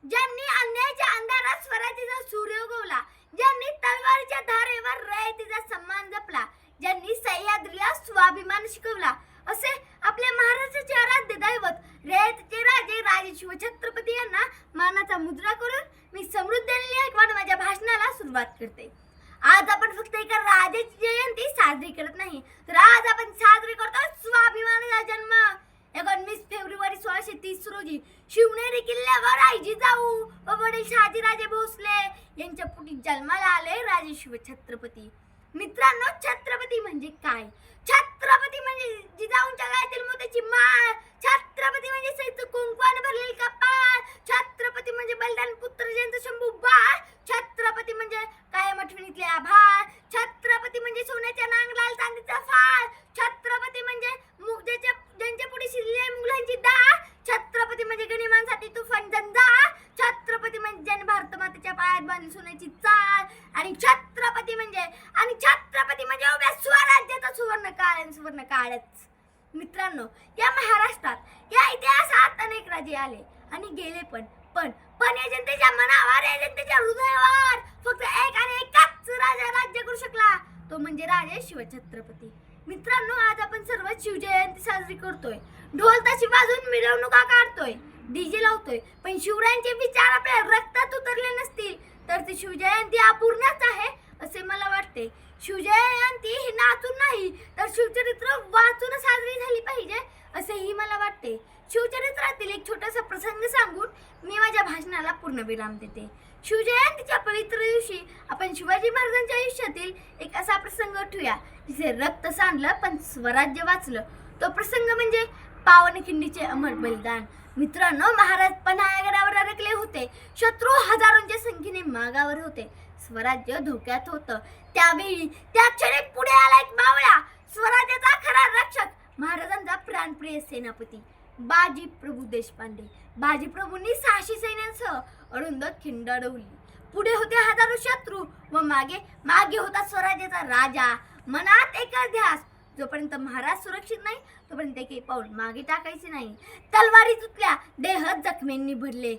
ज्यांनी अन्यायाच्या अंधारात स्वराज्याचा सूर्य उगवला, ज्यांनी तलवारीच्या धारेवर रयतेचा सन्मान जपला, ज्यांनी सह्याद्रीला स्वाभिमान शिकवला, असे आपल्या महाराष्ट्राचे आराध्य दैवत रयतेचे राजे राजे शिवछत्रपती यांना मानाचा मुद्रा करून मी समृद्ध माझ्या भाषणाला सुरुवात करते. आज आपण फक्त एका राजाची जयंती साजरी करत नाही, तर आज आपण साजरी करतो स्वाभिमानाचा जन्म. 19 फेब्रुवारी 1630 रोजी शिवनेरी किल्ल्यावर आई जिजाऊ व वडील शहाजीराजे भोसले यांच्या पोटी जन्माला आले राजे शिवछत्रपती. मित्रांनो, छत्रपती म्हणजे काय? छत्रपती म्हणजे जिजाऊंच्या गळ्यातील मोत्याची माळ, छत्रपती म्हणजे सैन्य कुंकवाने भरलेली कपाळ, छत्रपती म्हणजे बलिदान पुत्र जयंत शंभू बाळ, छत्रपती म्हणजे कायम आठवणीतले आभार, छत्रपती म्हणजे सोन्याच्या नांगराला चांदीचा फाळ, छत्रपती म्हणजे ज्यांच्या पुढे शिरलेल्या मुलांची डाळ, छत्रपती म्हणजे गनिमांसाठी तुफान जंजाळ, छत्रपती म्हणजे ज्याने भारत मातेच्या पायात बांधली सोन्याची चाळ, आणि छत्रपती म्हणजे उभ्या स्वराज्याचा सुवर्ण काळच. मित्रांनो, या महाराष्ट्रात या इतिहासात अनेक राजे आले आणि गेले, पण या जनतेच्या मनावर, या जनतेच्या हृदयावर फक्त एकच राजा राज्य करू शकला, तो म्हणजे राजे शिवछत्रपती. मित्रांनो, आज आपण सर्व शिवजयंती साजरी करतोय, ढोल ताशे वाजवून मिरवणुका काढतोय, डीजे लावतोय, पण शिवरायांचे विचार आपल्या रक्तात उतरले नसतील तर ती शिवजयंती अपूर्णच आहे असे मला वाटते. शिवजयंती ही नाचून नाही तर शिवचरित्र वाचून साजरी झाली पाहिजे असेही मला वाटते. शिवचरित्रातील एक छोटासा प्रसंग सांगून मी माझ्या भाषणाला पूर्णविराम देते. शिवजयंतीच्या पवित्र दिवशी आपण शिवाजी महाराजांच्या आयुष्यातील एक असा प्रसंग ठेवूया जिथे रक्त सांडलं पण स्वराज्य वाचलं. तो प्रसंग म्हणजे पावनखिंडीचे अमर बलिदान. मित्रांनो, महाराज पन्हाळगडावर अडकले होते, शत्रू हजारोंच्या संख्येने मागावर होते, स्वराज्य धोक्यात होतं. त्यावेळी त्या क्षणी पुढे आला एक मावळा, स्वराज्याचा खरा रक्षक, महाराजांचा प्राणप्रिय सेनापती बाजी प्रभू देशपांडे. बाजी प्रभूंनी 600 सैन्यांसह अरुंद खिंड अडवली. पुढे होते हजारो शत्रू व मागे होता स्वराज्याचा राजा. मनात एक ध्यास, जोपर्यंत महाराज सुरक्षित नाही तोपर्यंत काही पाऊल मागे टाकायचे नाही. तलवारी तुटल्या, देह जखमींनी भरले,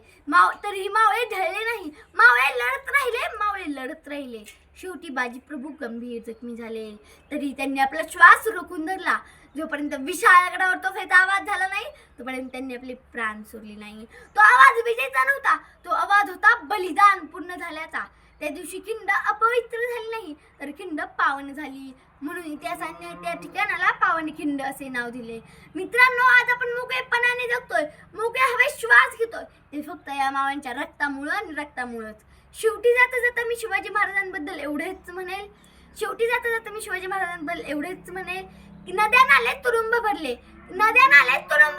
तरीही मावळे ढळले नाही. मावळे लढत राहिले. शेवटी बाजीप्रभू गंभीर जखमी झाले, तरी त्यांनी आपला श्वास रोखून धरला. जोपर्यंत विशाळ गडावर तोफेचा आवाज झाला नाही तोपर्यंत त्यांनी आपले प्राण सोडले नाही. तो आवाज विजेचा नव्हता, तो आवाज होता बलिदान पूर्ण झाल्याचा. त्या दिवशी खिंड अपवित्र झाली नाही तर खिंड पावन झाली, म्हणून इतिहासाने त्या ठिकाणाला पावनखिंड असे नाव दिले. मित्रांनो, आज आपण मोकळेपणाने जगतोय, मोकळ्या हवेत श्वास घेतोय, ते फक्त या मावांच्या रक्तामुळेच. शेवटी जाता मी शिवाजी महाराजांबद्दल एवढेच म्हणेल की नद्या नाले तुडुंब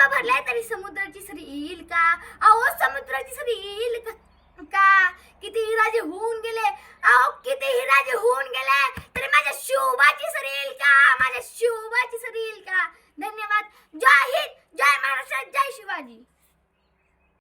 भरले तरी समुद्राची सरी येईल का? अहो, समुद्राची सरी येईल का? कितीही राजे होऊन गेले तरी माझ्या शिवबाची सरी येईल का? धन्यवाद. जय हिंद, जय महाराष्ट्र, जय शिवाजी.